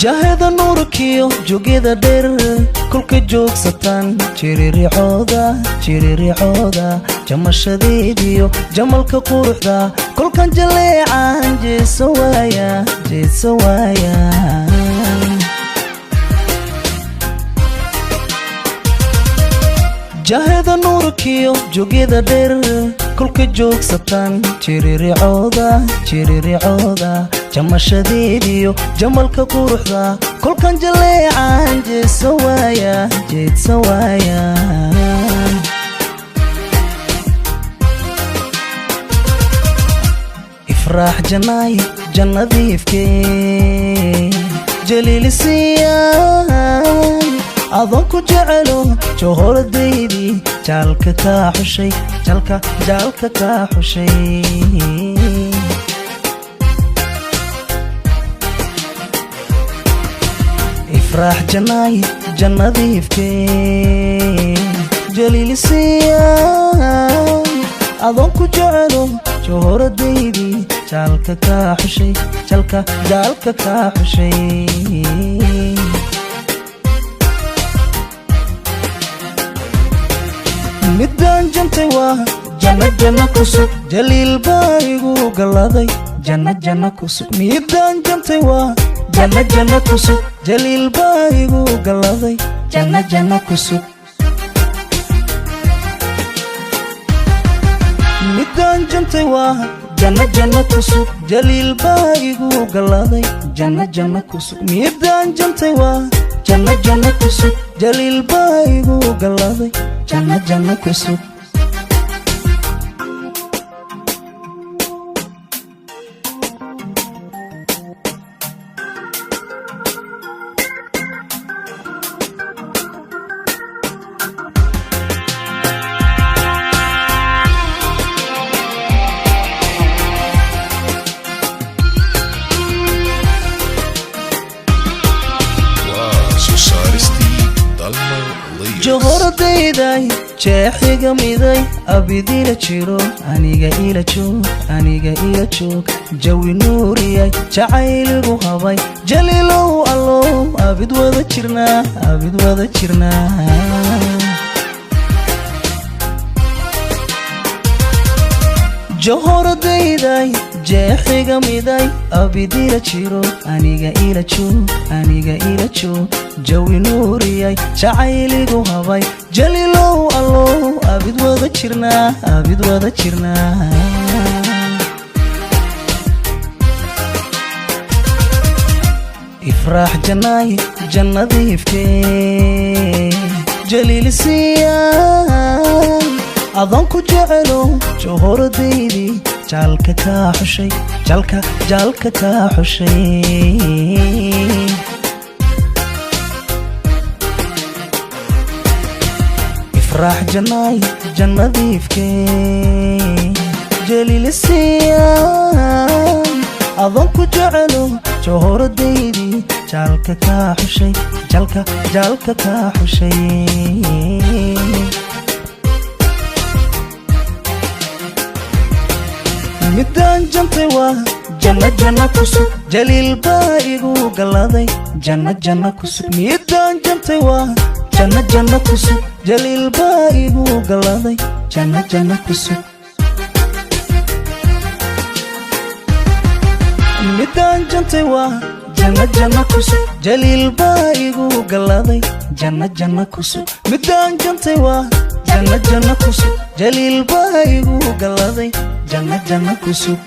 jahada nuurkiyo joogida dheer kulka joogsatan jiririicooda jamashadeediyo jamalka quruxda kulkan jaleecan jeeso waaya jahada nuurkiyo joogida dheer kulka joogsatan jiririicooda jamashadeediyo jamalka quruxda kulkan jaleecan jeeso waaya ifraax janaay jannadiifkee jaliilisiiyay adoon ku jecelo johoradaydii jaalka kaa xushay ifraax janaay jannadiifkee jaliilisiiyay adoon ku jecelo johoradaydii jaalka kaa xushay midaan jantay waa janna kusug jaliil baa igu galaday janna kusug midaan jantay waa janna kusug jaliil baa igu galaday janna kusug midaan jantay waa janna kusug jaliil baa igu galaday janna kusug midaan jantay waa janna kusug jaliil baa igu galaday janna kusug johoradayday jeexiga miday abidila jiro aniga ila joog jawi nuuriyay jacayligu habay jaliilow allow abid wada jirnaa johoradayday jeexiga miday abidila jiro aniga ila joog jawi nuuriyay jacayligu habay jaliilow allow abid wada jirnaa ifraax janaay jannadiifkee jaliilisiiyay adoon ku jecelo johoradaydii jaalka kaa xushay ifraax janaay jannadiifkee jaliilisiiyay adoon ku jecelo johoradaydii jaalka kaa xushay midaan jantay waa janna kusug jaliil baa igu galaday janna kusug midaan jantay waa janna kusug jaliil baa igu galaday janna kusug midaan jantay waa janna kusug jaliil baa igu galaday janna kusug midaan jantay waa janna kusug jaliil baa igu galaday janna kusug